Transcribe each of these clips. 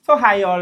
So hi all,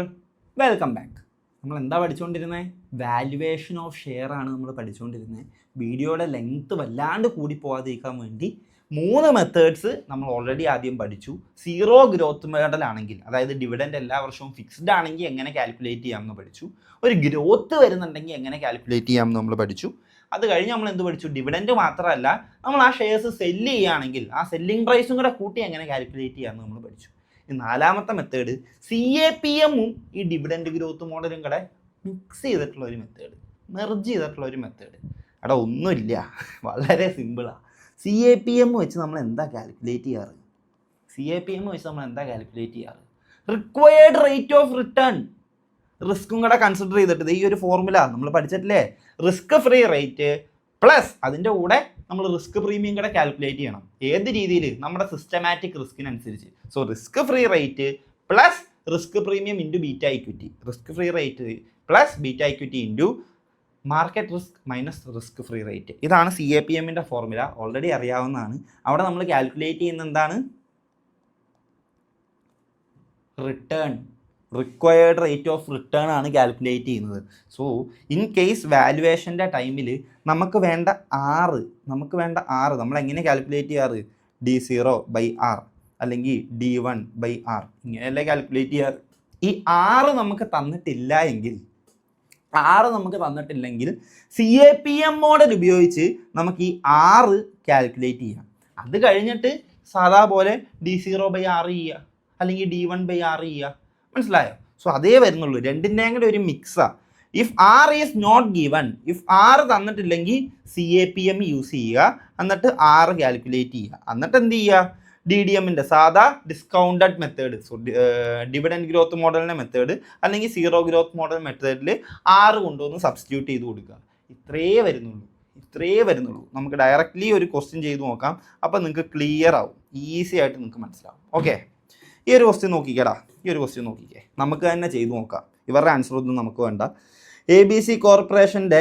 welcome back. നമ്മൾ എന്താ പഠിച്ചുകൊണ്ടിരുന്നത്? Valuation of share ആണ് നമ്മൾ പഠിച്ചുകൊണ്ടിരുന്നത്. വീഡിയോയുടെ ലെങ്ത്ത് വല്ലാണ്ട് കൂടി പോകാതിരിക്കാൻ വേണ്ടി 3 മെത്തേഡ്സ് നമ്മൾ ഓൾറെഡി ആദ്യം പഠിച്ചു. സീറോ ഗ്രോത്ത് മോഡൽ ആണെങ്കിൽ, അതായത് ഡിവിഡൻഡ് എല്ലാ വർഷവും ഫിക്സ്ഡ് ആണെങ്കിൽ എങ്ങനെ കാൽക്കുലേറ്റ് ചെയ്യാമെന്ന് പഠിച്ചു. ഒരു ഗ്രോത്ത് വരുന്നുണ്ടെങ്കിൽ എങ്ങനെ കാൽക്കുലേറ്റ് ചെയ്യാമെന്ന് നമ്മൾ പഠിച്ചു. അത് കഴിഞ്ഞ് നമ്മൾ എന്ത് പഠിച്ചു? ഡിവിഡൻഡ് മാത്രമല്ല, നമ്മൾ ആ ഷെയർസ് സെല്ല് ചെയ്യുകയാണെങ്കിൽ ആ സെല്ലിംഗ് പ്രൈസും കൂടെ കൂട്ടി എങ്ങനെ കാൽക്കുലേറ്റ് ചെയ്യാമെന്ന് നമ്മൾ പഠിച്ചു. ഈ 4ാമത്തെ മെത്തേഡ് CAPM-ഉം ഈ ഡിവിഡൻഡ് ഗ്രോത്ത് മോഡലും കൂടെ മിക്സ് ചെയ്തിട്ടുള്ള ഒരു മെത്തേഡ്, മെർജ് ചെയ്തിട്ടുള്ള ഒരു മെത്തേഡ്. അവിടെ ഒന്നുമില്ല, വളരെ സിമ്പിളാണ്. CAPM വെച്ച് നമ്മൾ എന്താ കാൽക്കുലേറ്റ് ചെയ്യാറ്? Required rate of return. റിസ്ക്കും കൂടെ കൺസിഡർ ചെയ്തിട്ട് ഈ ഒരു ഫോർമുല നമ്മൾ പഠിച്ചിട്ടില്ലേ? റിസ്ക് ഫ്രീ റേറ്റ് പ്ലസ് അതിൻ്റെ കൂടെ നമ്മൾ റിസ്ക് പ്രീമിയം കൂടെ കാൽക്കുലേറ്റ് ചെയ്യണം. ഏത് രീതിയിൽ? നമ്മുടെ സിസ്റ്റമാറ്റിക് റിസ്കിനനുസരിച്ച്. So risk free rate plus risk premium into beta equity, risk free rate plus beta equity into market risk minus risk free rate. ഇതാണ് CAPM-ൻ്റെ ഫോർമുല, ഓൾറെഡി അറിയാവുന്നതാണ്. അവിടെ നമ്മൾ കാൽക്കുലേറ്റ് ചെയ്യുന്ന എന്താണ്? Return, required rate of return ആണ് calculate ചെയ്യുന്നത്. So in case വാല്യുവേഷൻ്റെ ടൈമിൽ നമുക്ക് വേണ്ട ആറ് നമ്മൾ എങ്ങനെ കാൽക്കുലേറ്റ് ചെയ്യാറ്? D0/R അല്ലെങ്കിൽ D1/R, ഇങ്ങനെയല്ലേ കാൽക്കുലേറ്റ് ചെയ്യാറ്. ഈ ആറ് നമുക്ക് തന്നിട്ടില്ലെങ്കിൽ CAPM മോഡൽ ഉപയോഗിച്ച് നമുക്ക് ഈ ആറ് കാൽക്കുലേറ്റ് ചെയ്യാം. അത് കഴിഞ്ഞിട്ട് സാധാ പോലെ D0/R ചെയ്യുക അല്ലെങ്കിൽ D1/R ചെയ്യുക. മനസ്സിലായോ? സോ അതേ വരുന്നുള്ളൂ, രണ്ടിൻ്റെയും കൂടെ ഒരു മിക്സാണ്. If R is not given, if R തന്നിട്ടില്ലെങ്കിൽ CAPM യൂസ് ചെയ്യുക, എന്നിട്ട് R കാൽക്കുലേറ്റ് ചെയ്യുക. എന്നിട്ട് എന്ത് ചെയ്യുക? DDM-ൻ്റെ സാധാ discounted method, so dividend growth മോഡലിൻ്റെ മെത്തേഡ് അല്ലെങ്കിൽ സീറോ ഗ്രോത്ത് മോഡൽ മെത്തേഡിൽ R കൊണ്ടുവന്ന് സബ്സ്റ്റിറ്റ്യൂട്ട് ചെയ്ത് കൊടുക്കുക. ഇത്രയേ വരുന്നുള്ളൂ. നമുക്ക് ഡയറക്റ്റ്ലി ഒരു ക്വസ്റ്റ്യൻ ചെയ്ത് നോക്കാം. അപ്പോൾ നിങ്ങൾക്ക് ക്ലിയർ ആവും, ഈസി ആയിട്ട് നിങ്ങൾക്ക് മനസ്സിലാവും. ഓക്കെ, ഈ ഒരു ക്വസ്റ്റ്യൻ നോക്കിക്കേടാ. നമുക്ക് തന്നെ ചെയ്തു നോക്കാം. ഇവരുടെ ആൻസർ ഒന്നും നമുക്ക് വേണ്ട. ABC കോർപ്പറേഷൻ്റെ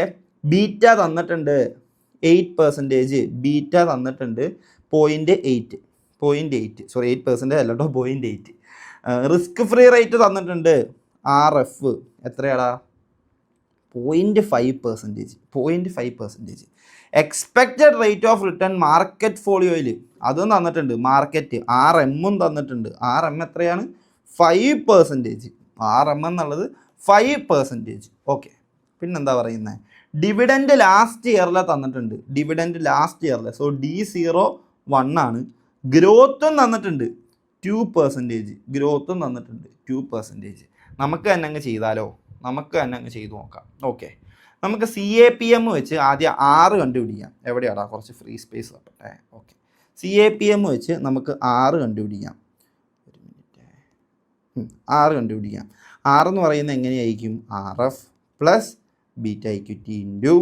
ബീറ്റ തന്നിട്ടുണ്ട് 8%, ബീറ്റ തന്നിട്ടുണ്ട് 0.8, സോറി 8% അല്ല കേട്ടോ, 0.8. റിസ്ക് ഫ്രീ റേറ്റ് തന്നിട്ടുണ്ട് RF എത്രയാടാ? 0.5%. Expected rate of return market ഫോളിയോയിൽ അതും തന്നിട്ടുണ്ട്. മാർക്കറ്റ് RM തന്നിട്ടുണ്ട്. RM എത്രയാണ്? 5%. RM എന്നുള്ളത് 5%. ഓക്കെ, പിന്നെന്താ പറയുന്നത്? ഡിവിഡൻഡ് ലാസ്റ്റ് ഇയറിൽ തന്നിട്ടുണ്ട്. സോ D01 ആണ്. ഗ്രോത്തും തന്നിട്ടുണ്ട് 2%. നമുക്ക് തന്നെ അങ്ങ് ചെയ്താലോ? ചെയ്തു നോക്കാം. ഓക്കെ, നമുക്ക് CAPM വെച്ച് ആദ്യം 6 കണ്ടുപിടിക്കാം. എവിടെയാടാ? കുറച്ച് ഫ്രീ സ്പേസ് തപ്പട്ടെ. ഓക്കെ, CAPM വെച്ച് നമുക്ക് 6 കണ്ടുപിടിക്കാം. 6 കണ്ടുപിടിക്കാം. 6 എന്ന് പറയുന്നത് എങ്ങനെയായിരിക്കും? RF plus beta equity into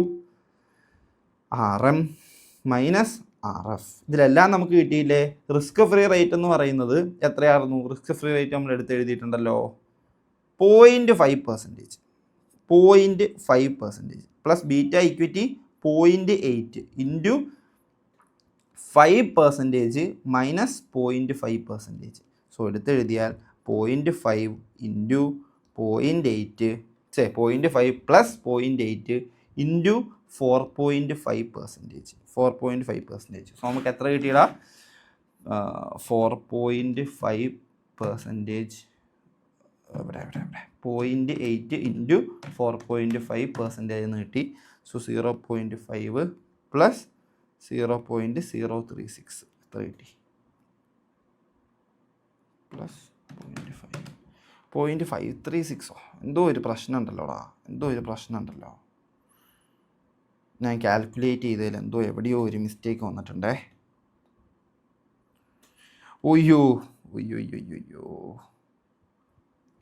RM minus RF. ഇതിലെല്ലാം നമുക്ക് കിട്ടിയില്ലേ? റിസ്ക് ഫ്രീ റേറ്റ് എന്ന് പറയുന്നത് എത്രയായിരുന്നു? റിസ്ക് ഫ്രീ റേറ്റ് നമ്മൾ എഴുതിയിട്ടുണ്ടല്ലോ, 0.5% plus beta equity 0.8 into 5% minus 0.5%. So എടുത്തെഴുതിയാൽ 0.5 ഇൻറ്റു 0.8 0.5 പ്ലസ് 0.8 ഇൻറ്റു 4.5%. സോ നമുക്ക് എത്ര കിട്ടിയടാ? 4.5%. എവിടെ 0.8 ഇൻറ്റു 4.5% എന്ന് കിട്ടി. സോ 0.5 പ്ലസ് 0.036 എത്ര കിട്ടി? പ്ലസ് 0.536. എന്തോ ഒരു പ്രശ്നം ഉണ്ടല്ലോ. ഞാൻ കാൽക്കുലേറ്റ് ചെയ്തതിൽ എവിടെയോ ഒരു മിസ്റ്റേക്ക് വന്നിട്ടുണ്ടേ. ഒയ്യോ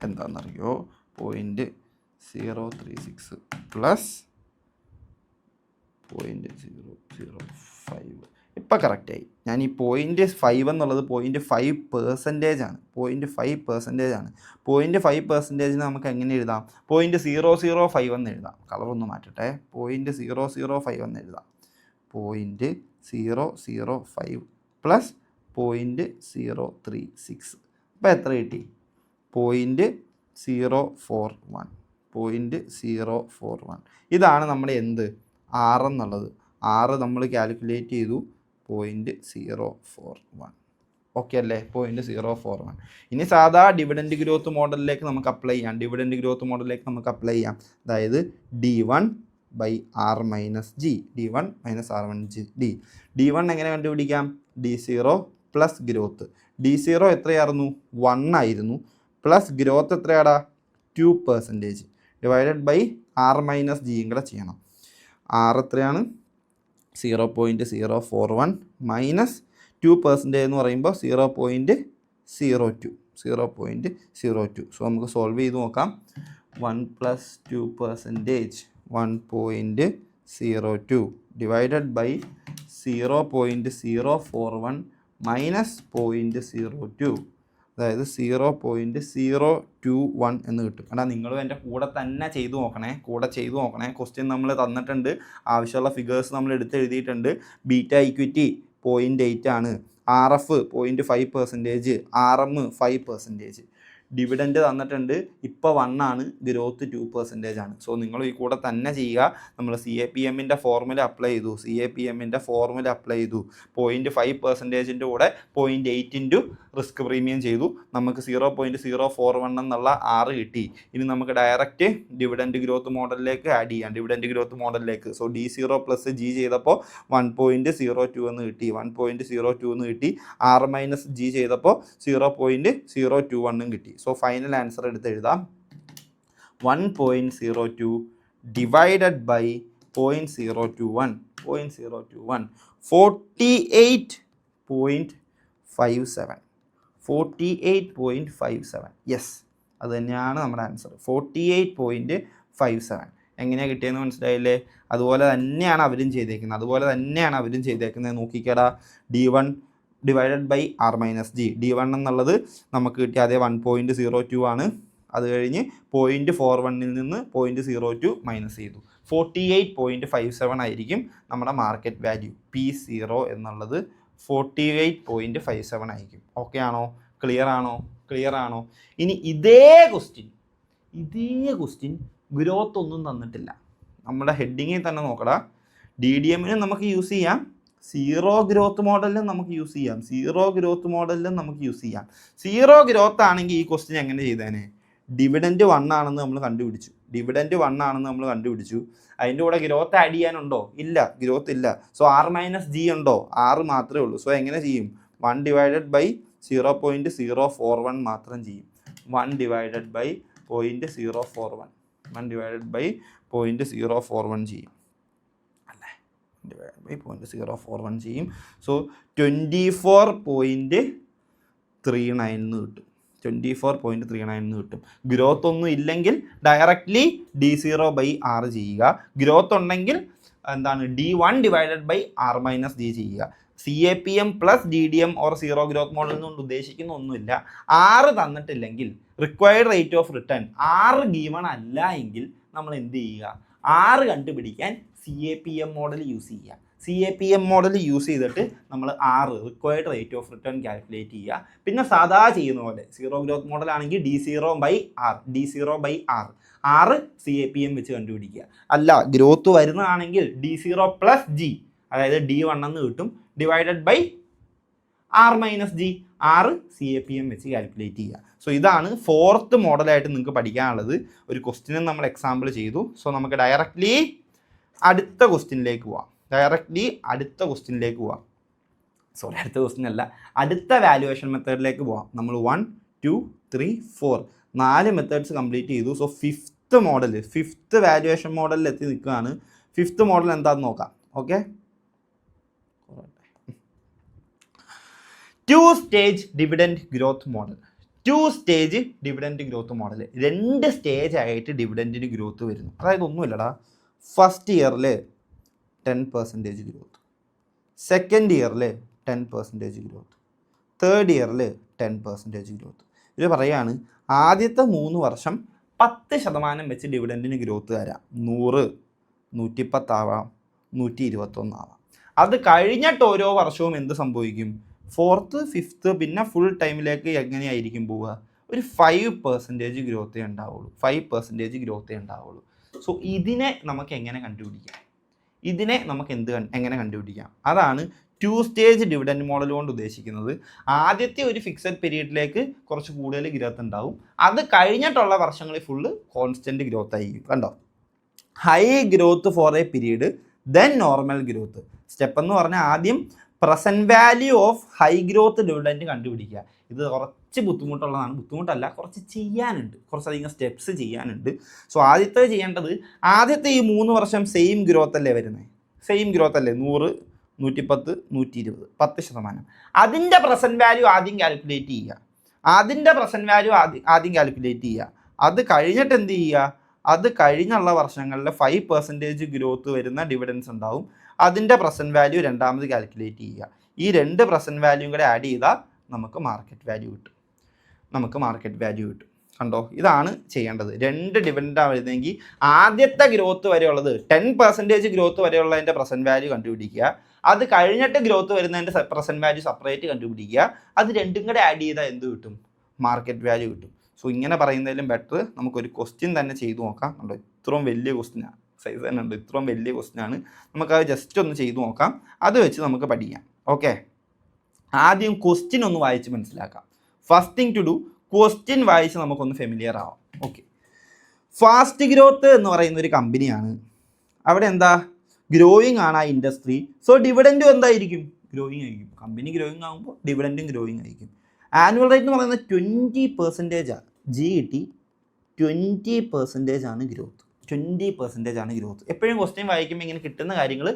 എന്താണെന്നറിയോ? 0.036 പ്ലസ് 0.005. ഇപ്പം കറക്റ്റായി. ഞാൻ ഈ 0.5 എന്നുള്ളത് 0.5% ആണ്. 0.5% നമുക്ക് എങ്ങനെ എഴുതാം? 0.005 എന്ന് എഴുതാം. കളറൊന്ന് മാറ്റട്ടെ. 0.005 എന്ന് എഴുതാം. 0.005 പ്ലസ് 0.036. ഇപ്പോൾ എത്ര കിട്ടി? 0.041. ഇതാണ് നമ്മുടെ എന്ത് R എന്നുള്ളത്. R നമ്മൾ കാൽക്കുലേറ്റ് ചെയ്തു 0.041. ഓക്കെ അല്ലേ? 0.041. ഇനി സാധാ ഡിവിഡൻഡ് ഗ്രോത്ത് മോഡലിലേക്ക് നമുക്ക് അപ്ലൈ ചെയ്യാം. അതായത് D1 മൈനസ് R1G. D1 എങ്ങനെ കണ്ടുപിടിക്കാം? D0 plus growth. D0 എത്രയായിരുന്നു? 1 ആയിരുന്നു. പ്ലസ് ഗ്രോത്ത് എത്രയാടാ? 2% ഡിവൈഡഡ് ബൈ R-G കൂടെ ചെയ്യണം. R എത്രയാണ്? 0.041 മൈനസ് 2% എന്ന് പറയുമ്പോൾ 0.02. സോ നമുക്ക് സോൾവ് ചെയ്ത് നോക്കാം. 1 പ്ലസ് 2% 1.02 ഡിവൈഡഡ് ബൈ 0.041 മൈനസ് 0.02, അതായത് 0.021 എന്ന് കിട്ടും. കാരണം നിങ്ങളും എൻ്റെ കൂടെ ചെയ്തു നോക്കണേ. ക്വസ്റ്റ്യൻ നമ്മൾ തന്നിട്ടുണ്ട്, ആവശ്യമുള്ള ഫിഗേഴ്സ് നമ്മൾ എഴുതിയിട്ടുണ്ട്. ബീറ്റ ഇക്വിറ്റി 0.8 ആണ്, RF 0.5%, RM 5%. ഡിവിഡൻഡ് തന്നിട്ടുണ്ട്, ഇപ്പോൾ 1 ആണ്, ഗ്രോത്ത് 2% ആണ്. സോ നിങ്ങൾ ഈ കൂടെ തന്നെ ചെയ്യുക. നമ്മൾ CAPMൻ്റെ ഫോർമുല അപ്ലൈ ചെയ്തു. 0.5% കൂടെ 0.8 ഇൻറ്റു റിസ്ക് പ്രീമിയം ചെയ്തു. നമുക്ക് 0.041 എന്നുള്ള R കിട്ടി. ഇനി നമുക്ക് ഡയറക്റ്റ് ഡിവിഡൻഡ് ഗ്രോത്ത് മോഡലിലേക്ക് ആഡ് ചെയ്യാം. സോ D0 പ്ലസ് G ചെയ്തപ്പോൾ 1.02 എന്ന് കിട്ടി. 1.02 എന്ന് കിട്ടി. R-G ചെയ്തപ്പോൾ 0.021 കിട്ടി. സോ ഫൈനൽ ആൻസർ എടുത്ത് എഴുതാം. 1.02 ഡിവൈഡഡ് ബൈ 0.021 48.57. യെസ്, അത് തന്നെയാണ് നമ്മുടെ ആൻസർ. 48.57. എങ്ങനെയാണ് കിട്ടിയെന്ന് മനസ്സിലായില്ലേ? അതുപോലെ തന്നെയാണ് അവരും ചെയ്തേക്കുന്നത്. നോക്കിക്കടാ, D1 divided by R-G. D1 എന്നുള്ളത് നമുക്ക് കിട്ടിയ അതേ 1.02 ആണ്. അത് കഴിഞ്ഞ് 0.41 നിന്ന് 0.02 മൈനസ് ചെയ്തു. 48.57 ആയിരിക്കും നമ്മുടെ മാർക്കറ്റ് വാല്യൂ. P0 എന്നുള്ളത് 48.57 ആയിരിക്കും. ഓക്കെ ആണോ? ക്ലിയർ ആണോ? ഇനി ഇതേ ക്വസ്റ്റ്യൻ ഗ്രോത്ത് ഒന്നും തന്നിട്ടില്ല. നമ്മുടെ ഹെഡിങ്ങിൽ തന്നെ നോക്കടാ. DDMന് നമുക്ക് യൂസ് ചെയ്യാം, സീറോ ഗ്രോത്ത് മോഡലിലും നമുക്ക് യൂസ് ചെയ്യാം. സീറോ ഗ്രോത്ത് ആണെങ്കിൽ ഈ ക്വസ്റ്റ്യൻ എങ്ങനെ ചെയ്തേനെ? ഡിവിഡൻഡ് 1 ആണെന്ന് നമ്മൾ കണ്ടുപിടിച്ചു. അതിൻ്റെ കൂടെ ഗ്രോത്ത് ആഡ് ചെയ്യാനുണ്ടോ? ഇല്ല, ഗ്രോത്ത് ഇല്ല. സോ R-G ഉണ്ടോ? R മാത്രമേ ഉള്ളൂ. സോ എങ്ങനെ ചെയ്യും? 1 ഡിവൈഡഡ് ബൈ 0.041 മാത്രം ചെയ്യും. 1 ഡിവൈഡഡ് ബൈ 0.041 ചെയ്യും. 0.041 ചെയ്യും. സോ 24.39 എന്ന് കിട്ടും. 24.39 എന്ന് കിട്ടും. ഗ്രോത്ത് ഒന്നും ഇല്ലെങ്കിൽ ഡയറക്റ്റ്ലി D0/R ചെയ്യുക. ഗ്രോത്ത് ഉണ്ടെങ്കിൽ എന്താണ്? D1 ഡിവൈഡഡ് ബൈ R-G ചെയ്യുക. CAPM plus DDM or zero growth model എന്നുകൊണ്ട് ഉദ്ദേശിക്കുന്ന ഒന്നുമില്ല. R തന്നിട്ടില്ലെങ്കിൽ required rate of return R given അല്ല എങ്കിൽ നമ്മൾ എന്ത് ചെയ്യുക? R കണ്ടുപിടിക്കാൻ CAPM മോഡൽ യൂസ് ചെയ്യുക. CAPM മോഡൽ യൂസ് ചെയ്തിട്ട് നമ്മൾ R required rate of return calculate ചെയ്യുക. പിന്നെ സാധാ ചെയ്യുന്ന പോലെ സീറോ ഗ്രോത്ത് മോഡൽ ആണെങ്കിൽ D0/R R CAPM വെച്ച് കണ്ടുപിടിക്കുക. അല്ല, ഗ്രോത്ത് വരുന്നതാണെങ്കിൽ D0 പ്ലസ് G, അതായത് D1 എന്ന് കിട്ടും, divided by R-G R CAPM വെച്ച് കാൽക്കുലേറ്റ് ചെയ്യുക. സോ ഇതാണ് 4th മോഡലായിട്ട് നിങ്ങൾക്ക് പഠിക്കാനുള്ളത്. ഒരു ക്വസ്റ്റ്യനും നമ്മൾ എക്സാമ്പിൾ ചെയ്തു. സോ നമുക്ക് ഡയറക്റ്റ്ലി അടുത്ത ക്വസ്റ്റ്യനിലേക്ക് പോവാം. അടുത്ത ക്വസ്റ്റ്യൻ അല്ല, അടുത്ത വാല്യുവേഷൻ മെത്തേഡിലേക്ക് പോവാം. നമ്മൾ 1, 2, 3, 4 4 മെത്തേഡ്സ് കംപ്ലീറ്റ് ചെയ്തു. സോ 5th വാല്യുവേഷൻ മോഡലിൽ എത്തി നിൽക്കുകയാണ്. 5th മോഡൽ എന്താണെന്ന് നോക്കാം. Okay, 2-stage dividend growth model. 2-stage dividend growth model 2 stage ആയിട്ട് ഡിവിഡൻഡിന് ഗ്രോത്ത് വരുന്നു. അതായത് ഒന്നുമില്ലടാ, ഫസ്റ്റ് ഇയറിൽ 10% ഗ്രോത്ത്, സെക്കൻഡ് ഇയറിൽ 10% ഗ്രോത്ത്, തേർഡ് ഇയറിൽ 10% ഗ്രോത്ത്. ഇത് പറയാണ് ആദ്യത്തെ 3 വർഷം 10% വെച്ച് ഡിവിഡൻഡിന് ഗ്രോത്ത് തരാം. 100, 110 ആവാം, 121 ആവാം. അത് കഴിഞ്ഞിട്ട് ഓരോ വർഷവും എന്ത് സംഭവിക്കും? 4th, 5th പിന്നെ ഫുൾ ടൈമിലേക്ക് എങ്ങനെയായിരിക്കും പോവുക? ഒരു 5% ഗ്രോത്തേ ഉണ്ടാവുള്ളൂ. 5% ഗ്രോത്തേ ഉണ്ടാവുള്ളൂ. സോ ഇതിനെ നമുക്ക് എങ്ങനെ കണ്ടുപിടിക്കാം? എങ്ങനെ കണ്ടുപിടിക്കാം? അതാണ് 2 സ്റ്റേജ് ഡിവിഡൻഡ് മോഡൽ കൊണ്ട് ഉദ്ദേശിക്കുന്നത്. ആദ്യത്തെ ഒരു ഫിക്സഡ് പീരീഡിലേക്ക് കുറച്ച് കൂടുതൽ ഗ്രോത്ത് ഉണ്ടാവും. അത് കഴിഞ്ഞിട്ടുള്ള വർഷങ്ങളിൽ ഫുള്ള് കോൺസ്റ്റൻറ്റ് ഗ്രോത്ത് ആയിരിക്കും. കണ്ടോ, high growth four A period, then normal growth. Step എന്ന് പറഞ്ഞാൽ ആദ്യം present value of high growth dividend കണ്ടുപിടിക്കുക. ഇത് കുറച്ച് ബുദ്ധിമുട്ടുള്ളതാണ്. ബുദ്ധിമുട്ടല്ല, കുറച്ച് ചെയ്യാനുണ്ട്, കുറച്ചധികം സ്റ്റെപ്സ് ചെയ്യാനുണ്ട്. സോ ആദ്യത്തെ ചെയ്യേണ്ടത്, ആദ്യത്തെ ഈ 3 വർഷം സെയിം ഗ്രോത്ത് അല്ലേ വരുന്നത്? സെയിം ഗ്രോത്ത് അല്ലേ? 100, 110, 120, 10%. അതിൻ്റെ പ്രസൻറ്റ് വാല്യൂ ആദ്യം കാൽക്കുലേറ്റ് ചെയ്യുക. അത് കഴിഞ്ഞിട്ട് എന്ത് ചെയ്യുക? അത് കഴിഞ്ഞുള്ള വർഷങ്ങളിൽ 5% ഗ്രോത്ത് വരുന്ന ഡിവിഡൻസ് ഉണ്ടാവും. അതിൻ്റെ പ്രസൻറ്റ് വാല്യൂ രണ്ടാമത് കാൽക്കുലേറ്റ് ചെയ്യുക. ഈ 2 പ്രസൻറ്റ് വാല്യൂയും കൂടെ ആഡ് ചെയ്താൽ നമുക്ക് മാർക്കറ്റ് വാല്യൂ കിട്ടും. കണ്ടോ, ഇതാണ് ചെയ്യേണ്ടത്. 2 ഡിവിഡൻഡാണ് വരുന്നതെങ്കിൽ ആദ്യത്തെ ഗ്രോത്ത് വരെയുള്ളത് 10% ഗ്രോത്ത് വരെയുള്ളതിൻ്റെ പ്രസൻറ്റ് വാല്യൂ കണ്ടുപിടിക്കുക. അത് കഴിഞ്ഞിട്ട് ഗ്രോത്ത് വരുന്നതിൻ്റെ പ്രസൻറ്റ് വാല്യൂ സെപ്പറേറ്റ് കണ്ടുപിടിക്കുക. അത് രണ്ടും കൂടെ ആഡ് ചെയ്താൽ എന്ത് കിട്ടും? മാർക്കറ്റ് വാല്യൂ കിട്ടും. സോ ഇങ്ങനെ പറയുന്നതിലും ബെറ്റർ നമുക്കൊരു ക്വസ്റ്റ്യൻ തന്നെ ചെയ്തു നോക്കാം. കണ്ടോ, ഇത്രയും വലിയ ക്വസ്റ്റ്യനാണ്, സൈസ് തന്നെ ഉണ്ട്, ഇത്രയും വലിയ ക്വസ്റ്റ്യനാണ്. നമുക്കത് ജസ്റ്റ് ഒന്ന് ചെയ്തു നോക്കാം. അത് വെച്ച് നമുക്ക് പഠിക്കാം. ഓക്കെ, ആദ്യം ക്വസ്റ്റ്യൻ ഒന്ന് വായിച്ച് മനസ്സിലാക്കാം. First thing to do, question വായിച്ച് നമുക്കൊന്ന് ഫെമിലിയർ ആവാം. ഓക്കെ, ഫാസ്റ്റ് ഗ്രോത്ത് എന്ന് പറയുന്ന ഒരു കമ്പനിയാണ്. അവിടെ എന്താ, ഗ്രോയിങ് ആണ് ആ ഇൻഡസ്ട്രി. സോ ഡിവിഡൻറ്റും എന്തായിരിക്കും? ഗ്രോയിങ് ആയിരിക്കും. കമ്പനി ഗ്രോയിങ് ആകുമ്പോൾ ഡിവിഡൻറ്റും ഗ്രോയിങ് ആയിരിക്കും. ആനുവൽ റേറ്റ് എന്ന് പറയുന്നത് 20% GET 20% ആണ് ഗ്രോത്ത്. 20% ആണ് ഗ്രോത്ത്. എപ്പോഴും ക്വസ്റ്റ്യൻ വായിക്കുമ്പോൾ ഇങ്ങനെ കിട്ടുന്ന കാര്യങ്ങൾ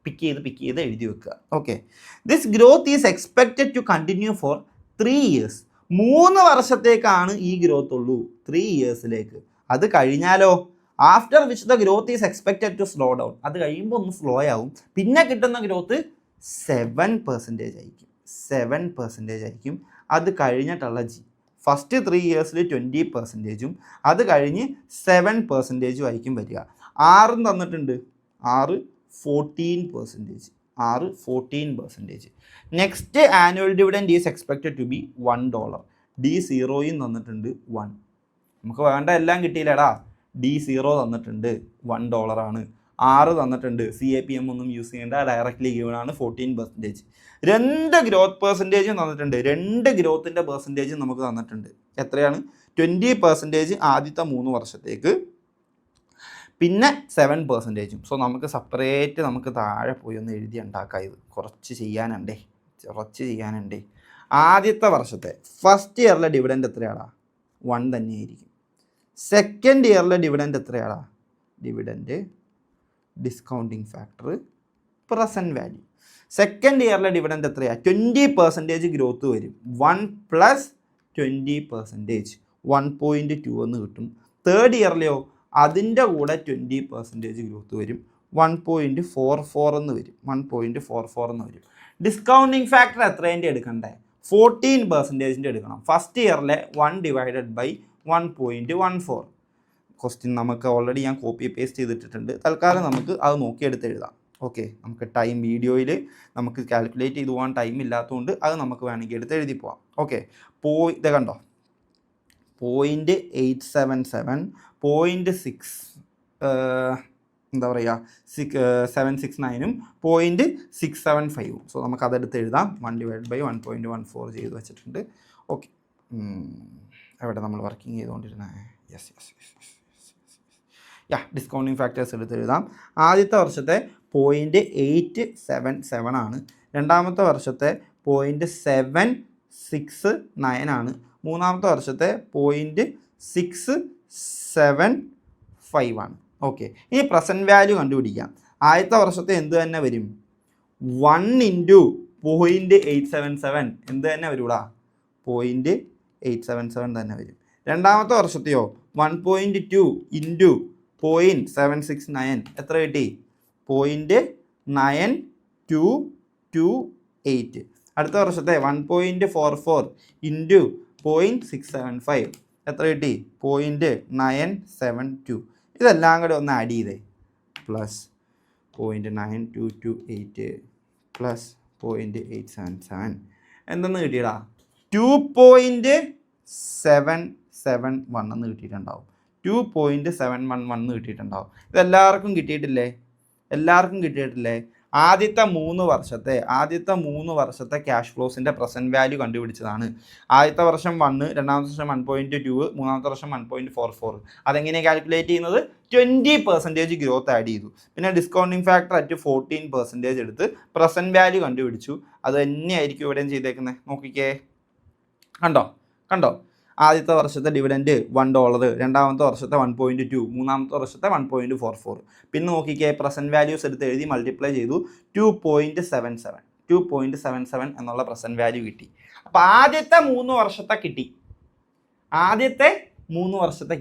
പിക്ക് ചെയ്ത് എഴുതി വെക്കുക. Okay, this growth is expected to continue for 3 years. 3 വർഷത്തേക്കാണ് ഈ ഗ്രോത്ത് ഉള്ളൂ, 3 ഇയേഴ്സിലേക്ക്. അത് കഴിഞ്ഞാലോ, after which the growth is expected to slow down. അത് കഴിയുമ്പോൾ ഒന്ന് സ്ലോ ആവും. പിന്നെ കിട്ടുന്ന ഗ്രോത്ത് 7% ആയിരിക്കും. അത് കഴിഞ്ഞിട്ടുള്ള ഫസ്റ്റ് 3 ഇയേഴ്സിൽ 20%, അത് കഴിഞ്ഞ് 7% ആയിരിക്കും വരിക. 6 തന്നിട്ടുണ്ട്, 14%. Next annual dividend is expected to be $1. D0 തന്നിട്ടുണ്ട് 1. നമുക്ക് വേണ്ട എല്ലാം കിട്ടിയില്ലടാ. D0 തന്നിട്ടുണ്ട് $1 ആണ്. 6 തന്നിട്ടുണ്ട്, CAPM ഒന്നും യൂസ് ചെയ്യേണ്ട, ഡയറക്റ്റ്ലി ഗിവൺ ആണ് 14%. 2 ഗ്രോത്ത് പെർസെൻറ്റേജും തന്നിട്ടുണ്ട്. 2 ഗ്രോത്തിൻ്റെ പെർസെൻറ്റേജും നമുക്ക് തന്നിട്ടുണ്ട്. എത്രയാണ്? 20% ആദ്യത്തെ 3 വർഷത്തേക്ക്, പിന്നെ 7%. സോ നമുക്ക് സെപ്പറേറ്റ് നമുക്ക് താഴെ പോയി ഒന്ന് എഴുതി ഉണ്ടാക്കാം. ഇത് കുറച്ച് ചെയ്യാനുണ്ടേ. ആദ്യത്തെ വർഷത്തെ ഫസ്റ്റ് ഇയറിലെ ഡിവിഡൻഡ് എത്രയാടാ? 1 തന്നെയായിരിക്കും. സെക്കൻഡ് ഇയറിലെ ഡിവിഡൻഡ് എത്രയാടാ? Dividend, discounting factor, present value. Second ഇയറിലെ ഡിവിഡൻഡ് എത്രയാണ്? 20% ഗ്രോത്ത് വരും. 1 + 20%, 1.2 എന്ന് കിട്ടും. തേർഡ് ഇയറിലെയോ അതിൻ്റെ കൂടെ 20% ഗ്രോത്ത് വരും, 1.44 എന്ന് വരും. ഡിസ്കൗണ്ടിങ് ഫാക്ടർ എത്രേൻ്റെ എടുക്കണ്ടേ? 14% എടുക്കണം. ഫസ്റ്റ് ഇയറിലെ 1/1.14. ക്വസ്റ്റ്യൻ നമുക്ക് ഓൾറെഡി ഞാൻ കോപ്പി പേസ്റ്റ് ചെയ്തിട്ടുണ്ട്. തൽക്കാലം നമുക്ക് അത് നോക്കിയെടുത്ത് എഴുതാം. ഓക്കെ, നമുക്ക് ടൈം വീഡിയോയിൽ നമുക്ക് കാൽക്കുലേറ്റ് ചെയ്ത് പോകാൻ ടൈം ഇല്ലാത്തതുകൊണ്ട് അത് നമുക്ക് വേണമെങ്കിൽ എടുത്ത് എഴുതി പോവാം. ഓക്കെ, ഇത് കണ്ടോ, 0.877, 0.6 എന്താ പറയുക 769, 0.675. സോ നമുക്ക് അതെടുത്ത് എഴുതാം. 1/1.14 ചെയ്ത് വെച്ചിട്ടുണ്ട്. ഓക്കെ, എവിടെ നമ്മൾ വർക്കിംഗ് ചെയ്തുകൊണ്ടിരുന്നത്? യെസ്. ഡിസ്കൗണ്ടിങ് ഫാക്ടേഴ്സ് എടുത്ത് എഴുതാം. ആദ്യത്തെ വർഷത്തെ 0.877 ആണ്. രണ്ടാമത്തെ വർഷത്തെ 0.769 ആണ്. മൂന്നാമത്തെ വർഷത്തെ 0.675 ആണ്. ഓക്കെ, ഇനി പ്രസൻറ്റ് വാല്യൂ കണ്ടുപിടിക്കാം. ആദ്യത്തെ വർഷത്തെ എന്ത് തന്നെ വരും? 1 × 0.877 എന്ത് തന്നെ വരൂടാ? 0.877 തന്നെ വരും. രണ്ടാമത്തെ വർഷത്തെയോ 1.2 × 0.769 എത്ര കിട്ടി? 0.9228. അടുത്ത വർഷത്തെ 1.44 × 0.675 എത്ര കിട്ടി? 0.972. ഇതെല്ലാം കൂടെ ഒന്ന് ആഡ് ചെയ്തേ. പ്ലസ് 0.9228 പ്ലസ് 0.877 എന്തെന്ന് കിട്ടിയടാ? 2.675 2.771 എന്ന് കിട്ടിയിട്ടുണ്ടാവും. 2.711 കിട്ടിയിട്ടുണ്ടാവും. ഇതെല്ലാവർക്കും കിട്ടിയിട്ടില്ലേ? എല്ലാവർക്കും കിട്ടിയിട്ടില്ലേ? ആദ്യത്തെ 3 വർഷത്തെ ക്യാഷ് ഫ്ലോസിൻ്റെ പ്രസൻറ്റ് വാല്യൂ കണ്ടുപിടിച്ചതാണ്. ആദ്യത്തെ വർഷം 1, രണ്ടാമത്തെ വർഷം 1.2, മൂന്നാമത്തെ വർഷം 1.44. അതെങ്ങനെയാണ് കാൽക്കുലേറ്റ് ചെയ്യുന്നത്? 20% ഗ്രോത്ത് ആഡ് ചെയ്തു. പിന്നെ ഡിസ്കൗണ്ടിങ് ഫാക്ടർ അറ്റ് 14% എടുത്ത് പ്രസൻറ്റ് വാല്യൂ കണ്ടുപിടിച്ചു. അത് തന്നെയായിരിക്കും ഇവിടെയും ചെയ്തേക്കുന്നത്. നോക്കിക്കേ, കണ്ടോ? ആദ്യത്തെ വർഷത്തെ ഡിവിഡൻറ്റ് $1, രണ്ടാമത്തെ വർഷത്തെ 1.2, മൂന്നാമത്തെ വർഷത്തെ 1.44. പിന്നെ നോക്കിക്കേ, പ്രസൻറ്റ് വാല്യൂസ് എടുത്ത് എഴുതി മൾട്ടിപ്ലൈ ചെയ്തു. 2.77 എന്നുള്ള പ്രസൻറ്റ് വാല്യൂ കിട്ടി. അപ്പോൾ ആദ്യത്തെ 3 വർഷത്തെ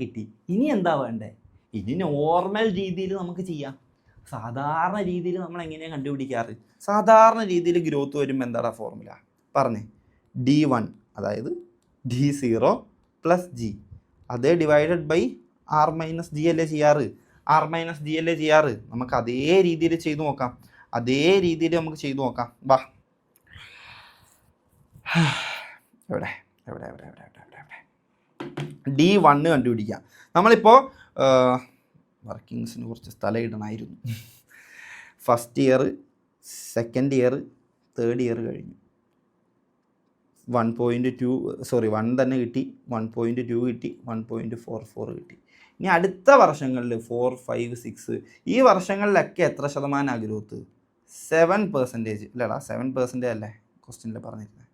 കിട്ടി. ഇനി എന്താ വേണ്ടേ? ഇനി നോർമൽ രീതിയിൽ നമുക്ക് ചെയ്യാം. സാധാരണ രീതിയിൽ നമ്മൾ എങ്ങനെയാണ് കണ്ടുപിടിക്കാറ്? സാധാരണ രീതിയിൽ ഗ്രോത്ത് വരുമ്പോൾ എന്താണ് ഫോർമുല പറഞ്ഞേ? D1 അതായത് D0 പ്ലസ് G, അതേ divided by R minus G അല്ലേ ചെയ്യാറ്? നമുക്ക് അതേ രീതിയിൽ ചെയ്തു നോക്കാം. വാ, എവിടെ D1 കണ്ടുപിടിക്കാം. നമ്മളിപ്പോൾ വർക്കിങ്സിന് കുറച്ച് സ്ഥലം ഇടണമായിരുന്നു. First year, second year, third year കഴിഞ്ഞു. 1 തന്നെ കിട്ടി, 1.2 കിട്ടി, 1.44 കിട്ടി. ഇനി അടുത്ത വർഷങ്ങളിൽ 4, 5, 6 ഈ വർഷങ്ങളിലൊക്കെ എത്ര ശതമാനമാണ് ഗ്രോത്ത്? 7% ഇല്ലടാ, 7% അല്ലേ ക്വസ്റ്റ്യനിൽ പറഞ്ഞിരുന്നത്?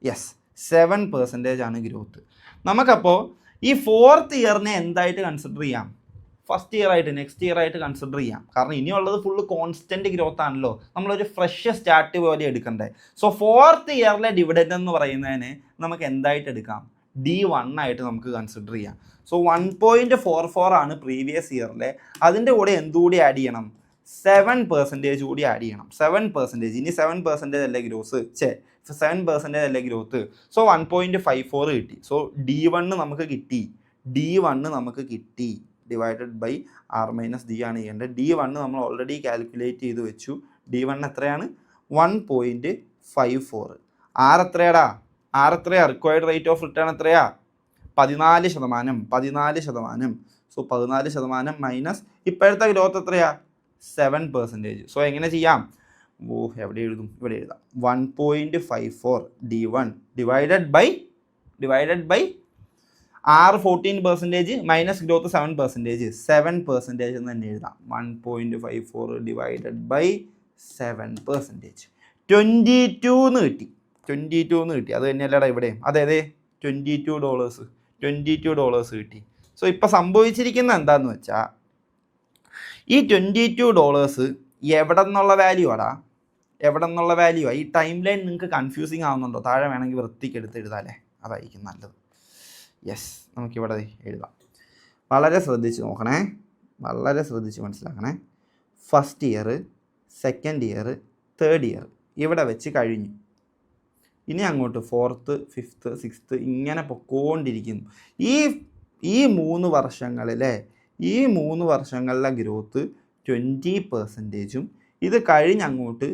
യെസ്, 7% ആണ് ഗ്രോത്ത്. നമുക്കപ്പോൾ ഈ 4th ഇയറിനെ എന്തായിട്ട് കൺസിഡർ ചെയ്യാം? ഫസ്റ്റ് ഇയർ ആയിട്ട്, നെക്സ്റ്റ് ഇയർ ആയിട്ട് കൺസിഡർ ചെയ്യാം. കാരണം ഇനിയുള്ളത് ഫുള്ള് കോൺസ്റ്റൻറ്റ് ഗ്രോത്ത് ആണല്ലോ. നമ്മളൊരു ഫ്രഷ് സ്റ്റാർട്ട് പോലെ എടുക്കണ്ടേ. സോ 4th ഇയറിലെ ഡിവിഡൻഡ് എന്ന് പറയുന്നതിന് നമുക്ക് എന്തായിട്ട് എടുക്കാം? D1 ആയിട്ട് നമുക്ക് കൺസിഡർ ചെയ്യാം. സോ 1.44 ആണ് പ്രീവിയസ് ഇയറിലെ. അതിൻ്റെ കൂടെ എന്തുകൂടി ആഡ് ചെയ്യണം? 7% കൂടി ആഡ് ചെയ്യണം. 7%. ഇനി 7% അല്ലേ ഗ്രോത്ത്? 7% അല്ലേ ഗ്രോത്ത്? സോ 1.54 കിട്ടി. സോ D1 നമുക്ക് കിട്ടി. Divided by R minus D ആണ് ചെയ്യേണ്ടത്. D1 നമ്മൾ ഓൾറെഡി കാൽക്കുലേറ്റ് ചെയ്ത് വെച്ചു. D1 എത്രയാണ്? 1.54. R എത്രയാ? റിക്വയർഡ് റേറ്റ് ഓഫ് റിട്ടേൺ എത്രയാ? 14%. സോ 14% മൈനസ് ഇപ്പോഴത്തെ ഗ്രോത്ത് എത്രയാ? 7%. സോ എങ്ങനെ ചെയ്യാം? എവിടെ എഴുതും? ഇവിടെ എഴുതാം. 1.54 D1 divided by R 14% minus growth 7% എന്ന് തന്നെ എഴുതാം. 1.54 ഡിവൈഡഡ് ബൈ 7%. 22 എന്ന് കിട്ടി. അത് തന്നെയല്ലേടാ ഇവിടെ? അതെ, $22 കിട്ടി. സോ ഇപ്പോൾ സംഭവിച്ചിരിക്കുന്നത് എന്താണെന്ന് വെച്ചാൽ, ഈ $22 എവിടെ നിന്നുള്ള വാല്യൂ ആടാ? ഈ ടൈം ലൈൻ നിങ്ങൾക്ക് കൺഫ്യൂസിങ് ആവുന്നുണ്ടോ? താഴെ വേണമെങ്കിൽ വൃത്തിക്ക് എടുത്ത് എഴുതാല്ലേ, അതായിരിക്കും നല്ലത്. യെസ്, നമുക്കിവിടെ എഴുതാം. വളരെ ശ്രദ്ധിച്ച് നോക്കണേ, വളരെ ശ്രദ്ധിച്ച് മനസ്സിലാക്കണേ. First year, second year, third year ഇവിടെ വെച്ച് കഴിഞ്ഞു. ഇനി അങ്ങോട്ട് 4th, 5th, 6th ഇങ്ങനെ പൊക്കോണ്ടിരിക്കുന്നു. ഈ 3 വർഷങ്ങളിലെ ഗ്രോത്ത് 20%, ഇത് കഴിഞ്ഞങ്ങോട്ട്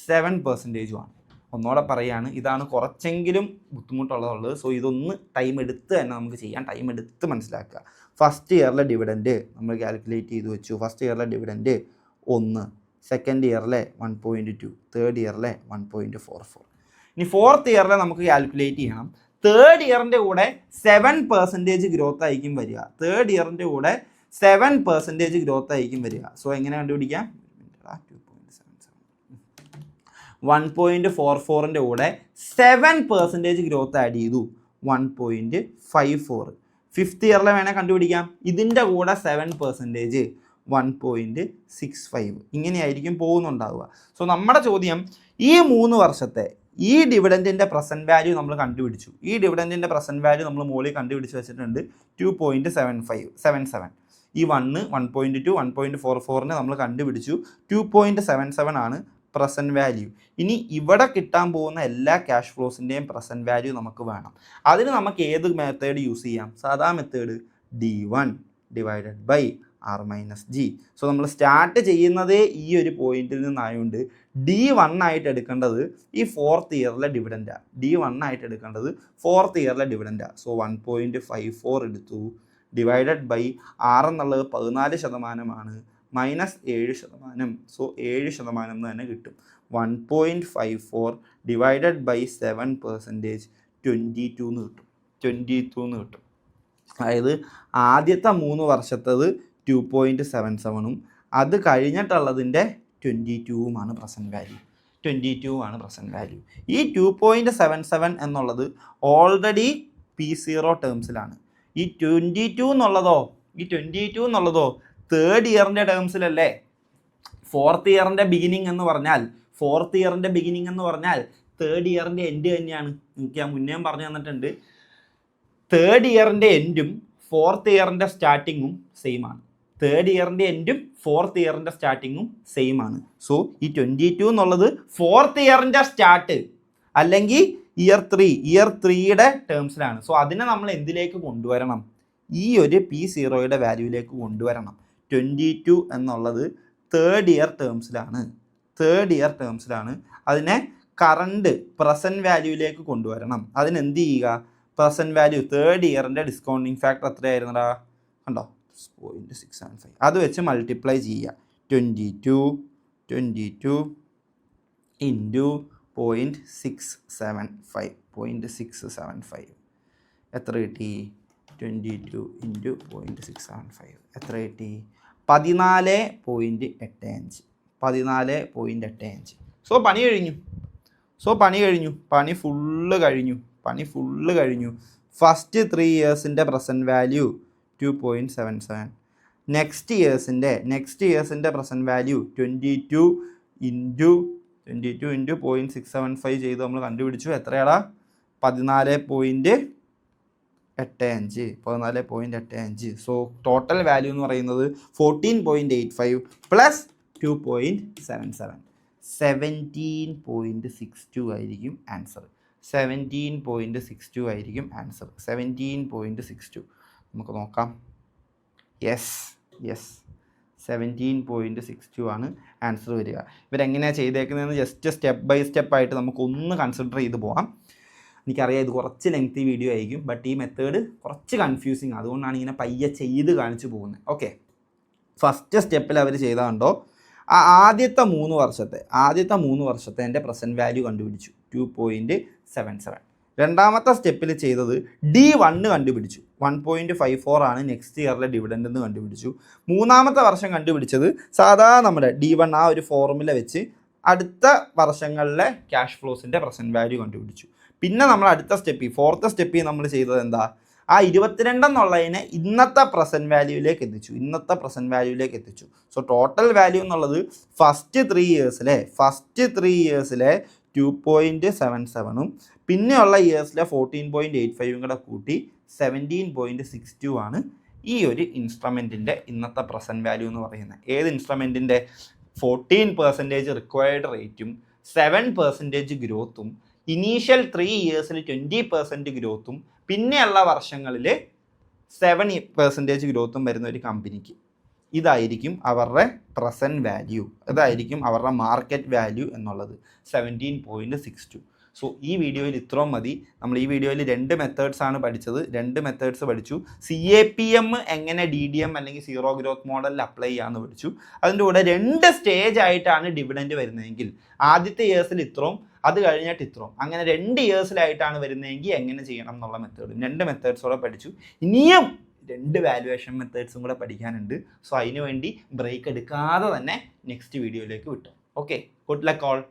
7%. ഒന്നോടെ പറയുകയാണ്, ഇതാണ് കുറച്ചെങ്കിലും ബുദ്ധിമുട്ടുള്ളത്. സോ ഇതൊന്ന് ടൈം എടുത്ത് തന്നെ നമുക്ക് ചെയ്യാം, ടൈം എടുത്ത് മനസ്സിലാക്കുക. ഫസ്റ്റ് ഇയറിലെ ഡിവിഡൻറ്റ് നമ്മൾ കാൽക്കുലേറ്റ് ചെയ്ത് വെച്ചു. ഫസ്റ്റ് ഇയറിലെ ഡിവിഡൻറ്റ് 1, സെക്കൻഡ് ഇയറിലെ 1.2, തേർഡ് ഇയറിലെ 1.44. ഇനി 4th ഇയറിലെ നമുക്ക് കാൽക്കുലേറ്റ് ചെയ്യണം. തേർഡ് ഇയറിൻ്റെ കൂടെ 7% ഗ്രോത്ത് ആയിരിക്കും വരിക. 1.44ൻ്റെ കൂടെ 7% ഗ്രോത്ത് ആഡ് ചെയ്തു, 1.54. 5th ഇയറിലെ വേണേൽ കണ്ടുപിടിക്കാം. ഇതിൻ്റെ കൂടെ 7%, 1.65. ഇങ്ങനെയായിരിക്കും പോകുന്നുണ്ടാവുക. സോ നമ്മുടെ ചോദ്യം, ഈ 3 വർഷത്തെ ഈ ഡിവിഡൻറ്റിൻ്റെ പ്രസൻറ്റ് വാല്യൂ നമ്മൾ കണ്ടുപിടിച്ചു. ഈ ഡിവിഡൻറ്റിൻ്റെ പ്രസൻറ്റ് വാല്യൂ നമ്മൾ മുകളിൽ കണ്ടുപിടിച്ച് വെച്ചിട്ടുണ്ട് 2.77. ഈ 1, 1.2, 1.44നെ നമ്മൾ കണ്ടുപിടിച്ചു. 2.77 ആണ് പ്രസൻറ്റ് വാല്യൂ. ഇനി ഇവിടെ കിട്ടാൻ പോകുന്ന എല്ലാ ക്യാഷ് ഫ്ലോസിൻ്റെയും പ്രസൻറ്റ് വാല്യൂ നമുക്ക് വേണം. അതിന് നമുക്ക് ഏത് മെത്തേഡ് യൂസ് ചെയ്യാം? സാധാ method D1 divided by R minus G. So നമ്മൾ സ്റ്റാർട്ട് ചെയ്യുന്നതേ ഈ ഒരു പോയിന്റിൽ നിന്നായതുകൊണ്ട് D1 ആയിട്ട് എടുക്കേണ്ടത് ഈ 4th ഇയറിലെ ഡിവിഡൻഡാണ്. D1 ആയിട്ട് എടുക്കേണ്ടത് 4th ഇയറിലെ ഡിവിഡൻഡാണ്. സോ 1.54 എടുത്തു, ഡിവൈഡഡ് ബൈ ആർ എന്നുള്ളത് 14% -7%. സോ 7% എന്ന് തന്നെ കിട്ടും. 1.54 ഡിവൈഡഡ് ബൈ 7% 22 എന്ന് കിട്ടും. 22 എന്ന് കിട്ടും. അതായത് ആദ്യത്തെ 3 വർഷത്തത് 2.77ഉം അത് കഴിഞ്ഞിട്ടുള്ളതിൻ്റെ 22മാണ് പ്രസൻറ്റ് വാല്യൂ. 22ആണ് പ്രസൻറ്റ് വാല്യൂ. ഈ 2.77 എന്നുള്ളത് ഓൾറെഡി P0 ടേംസിലാണ്. ഈ 22 എന്നുള്ളതോ തേർഡ് ഇയറിൻ്റെ ടേംസിലല്ലേ. 4th ഇയറിൻ്റെ ബിഗിനിങ് എന്ന് പറഞ്ഞാൽ തേർഡ് ഇയറിൻ്റെ എൻഡ് തന്നെയാണ്. എനിക്ക് ഞാൻ മുന്നേ പറഞ്ഞു തന്നിട്ടുണ്ട്. തേർഡ് ഇയറിൻ്റെ എൻഡും 4th ഇയറിൻ്റെ സ്റ്റാർട്ടിങ്ങും സെയിം ആണ്. തേർഡ് ഇയറിൻ്റെ എൻഡും 4th ഇയറിൻ്റെ സ്റ്റാർട്ടിങ്ങും സെയിം ആണ്. സോ ഈ 22 എന്നുള്ളത് 4th ഇയറിൻ്റെ സ്റ്റാർട്ട് അല്ലെങ്കിൽ ഇയർ 3യുടെ ടേംസിലാണ്. സോ അതിനെ നമ്മൾ എന്തിലേക്ക് കൊണ്ടുവരണം? ഈ ഒരു P0യുടെ വാല്യൂവിലേക്ക് കൊണ്ടുവരണം. 22 എന്നുള്ളത് തേർഡ് ഇയർ ടേംസിലാണ്. അതിനെ കറണ്ട് പ്രസൻറ്റ് വാല്യൂവിലേക്ക് കൊണ്ടുവരണം. അതിനെന്ത് ചെയ്യുക? പ്രസൻറ്റ് വാല്യൂ തേർഡ് ഇയറിൻ്റെ ഡിസ്കൗണ്ടിങ് ഫാക്ടർ എത്രയായിരുന്നടാ? കണ്ടോ, 0.675. അത് വെച്ച് മൾട്ടിപ്ലൈ ചെയ്യുക. 22 ഇൻറ്റു 0.675 എത്ര കിട്ടി? 22 ഇൻറ്റു 0.675 എത്ര കിട്ടി? 14.85. സോ പണി കഴിഞ്ഞു. പണി ഫുള്ള് കഴിഞ്ഞു. ഫസ്റ്റ് 3 ഇയേഴ്സിൻ്റെ പ്രസൻറ്റ് വാല്യൂ 2.77. നെക്സ്റ്റ് ഇയേഴ്സിൻ്റെ പ്രസൻറ്റ് വാല്യൂ 22 ഇൻറ്റു 0.675 ചെയ്ത് നമ്മൾ കണ്ടുപിടിച്ചു. എത്രയാടാ? 14.85. സോ ടോട്ടൽ വാല്യൂ എന്ന് പറയുന്നത് 14.85 പ്ലസ് 2.77 17.62 ആയിരിക്കും ആൻസർ. 17.62 ആയിരിക്കും ആൻസർ. 17.62 നമുക്ക് നോക്കാം. യെസ് 17.62 ആണ് ആൻസർ വരിക. ഇവരെങ്ങനെയാണ് ചെയ്തേക്കുന്നതെന്ന് ജസ്റ്റ് സ്റ്റെപ്പ് ബൈ സ്റ്റെപ്പ് ആയിട്ട് നമുക്കൊന്ന് കൺസിഡർ ചെയ്ത് പോകാം. എനിക്കറിയാം ഇത് കുറച്ച് ലെങ്തി വീഡിയോ ആയിരിക്കും, ബട്ട് ഈ മെത്തേഡ് കുറച്ച് കൺഫ്യൂസിങ്, അതുകൊണ്ടാണ് ഇങ്ങനെ പയ്യെ ചെയ്ത് കാണിച്ചു പോകുന്നത്. ഓക്കെ, ഫസ്റ്റ് സ്റ്റെപ്പിൽ അവർ ചെയ്താണ്ടോ ആദ്യത്തെ 3 വർഷത്തെ എൻ്റെ പ്രസൻറ്റ് വാല്യൂ കണ്ടുപിടിച്ചു 2.77. രണ്ടാമത്തെ സ്റ്റെപ്പിൽ ചെയ്തത് D1 കണ്ടുപിടിച്ചു. 1.54 ആണ് നെക്സ്റ്റ് ഇയറിലെ ഡിവിഡൻഡ് എന്ന് കണ്ടുപിടിച്ചു. മൂന്നാമത്തെ വർഷം കണ്ടുപിടിച്ചത് സാധാ നമ്മുടെ D1 ആ ഒരു ഫോർമുല വെച്ച് അടുത്ത വർഷങ്ങളിലെ ക്യാഷ് ഫ്ലോസിൻ്റെ പ്രസൻറ്റ് വാല്യൂ കണ്ടുപിടിച്ചു. പിന്നെ നമ്മൾ അടുത്ത സ്റ്റെപ്പിൽ 4th സ്റ്റെപ്പിൽ നമ്മൾ ചെയ്തത് എന്താ? ആ 22 എന്നുള്ളതിനെ ഇന്നത്തെ പ്രസൻറ്റ് വാല്യൂവിലേക്ക് എത്തിച്ചു. സോ ടോട്ടൽ വാല്യൂ എന്നുള്ളത് ഫസ്റ്റ് 3 ഇയേഴ്സിലെ 2.77ഉം പിന്നെയുള്ള ഇയേഴ്സിലെ 14.85ഉം കൂടെ കൂട്ടി 17.62 ആണ് ഈ ഒരു ഇൻസ്ട്രുമെൻറ്റിൻ്റെ ഇന്നത്തെ പ്രസൻറ്റ് വാല്യൂ എന്ന് പറയുന്നത്. ഏത് ഇൻസ്ട്രുമെൻറ്റിൻ്റെ? 14% റിക്വയർഡ് റേറ്റും 7% ഗ്രോത്തും ഇനീഷ്യൽ 3 ഇയേഴ്സിൽ 20% ഗ്രോത്തും പിന്നെയുള്ള വർഷങ്ങളിൽ 7% ഗ്രോത്തും വരുന്ന ഒരു കമ്പനിക്ക് ഇതായിരിക്കും അവരുടെ പ്രസൻറ്റ് വാല്യൂ, ഇതായിരിക്കും അവരുടെ മാർക്കറ്റ് വാല്യൂ എന്നുള്ളത് 17.62. സോ ഈ വീഡിയോയിൽ ഇത്രയും മതി. നമ്മൾ ഈ വീഡിയോയിൽ 2 മെത്തേഡ്സ് ആണ് പഠിച്ചത്. 2 മെത്തേഡ്സ് പഠിച്ചു. CAPM എങ്ങനെ DDM അല്ലെങ്കിൽ സീറോ ഗ്രോത്ത് മോഡലിൽ അപ്ലൈ ചെയ്യാമെന്ന് പഠിച്ചു. അതിൻ്റെ കൂടെ 2 സ്റ്റേജ് ആയിട്ടാണ് ഡിവിഡൻഡ് വരുന്നതെങ്കിൽ ആദ്യത്തെ ഇയേഴ്സിൽ ഇത്രയും, അത് കഴിഞ്ഞിട്ട് ഇത്രയും, അങ്ങനെ 2 ഇയേഴ്സിലായിട്ടാണ് വരുന്നതെങ്കിൽ എങ്ങനെ ചെയ്യണം എന്നുള്ള മെത്തേഡും 2 മെത്തേഡ്സോടെ പഠിച്ചു. ഇനിയും 2 വാല്യുവേഷൻ മെത്തേഡ്സും കൂടെ പഠിക്കാനുണ്ട്. സോ അതിനു വേണ്ടി ബ്രേക്ക് എടുക്കാതെ തന്നെ നെക്സ്റ്റ് വീഡിയോയിലേക്ക് വിട്ടു. Okay, good luck all.